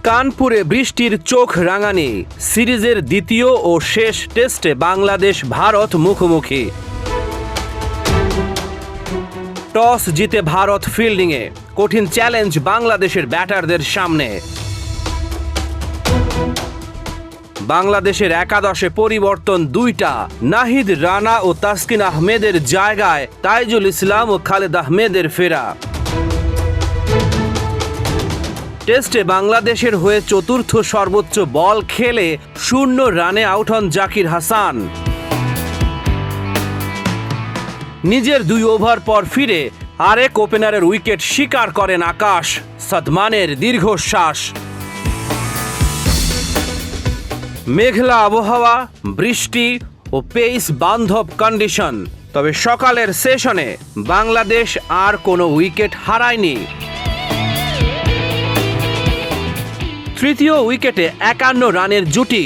কানপুরে বৃষ্টির চোখ রাঙানি। সিরিজের দ্বিতীয় ও শেষ টেস্টে বাংলাদেশ ভারত মুখোমুখি। টস জিতে ভারত ফিল্ডিংয়ে। কঠিন চ্যালেঞ্জ বাংলাদেশের ব্যাটারদের সামনে। বাংলাদেশের একাদশে পরিবর্তন দুইটা। নাহিদ রানা ও তাসকিন আহমেদের জায়গায় তাইজুল ইসলাম ও খালেদ আহমেদের ফেরা। টেস্টে বাংলাদেশের হয়ে চতুর্থ সর্বোচ্চ বল খেলে 0 রানে আউট হন জাকির হাসান। নিজের 2 ওভার পর ফিরে আরেক ওপেনারের উইকেট শিকার করেন আকাশ। সাদমানের দীর্ঘশ্বাস। মেঘলা আবহাওয়া, বৃষ্টি ও পেস বান্ধব কন্ডিশন। তবে সকালের সেশনে বাংলাদেশ আর কোনো উইকেট হারায়নি। তৃতীয় উইকেটে 51 রানের জুটি।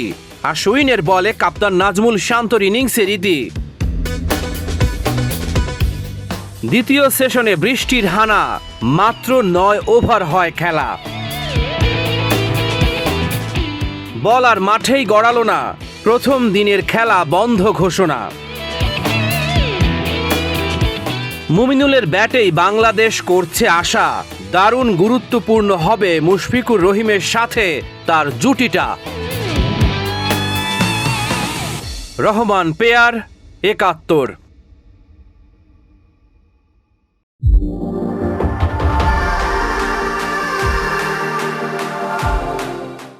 আশ্বিনের বলে কাপ্তান নাজমুল শান্তর ইনিংসের ইতি। দ্বিতীয় সেশনে বৃষ্টির হানা। মাত্র 9 ওভার হয় খেলা। বল আর মাঠেই গড়ালো না। প্রথম দিনের খেলা বন্ধ ঘোষণা। মুমিনুলের ব্যাটেই বাংলাদেশ করছে আশা। দারুণ গুরুত্বপূর্ণ হবে মুশফিকুর রহিমের সাথে তার জুটিটা। রহমান পেয়ার 71।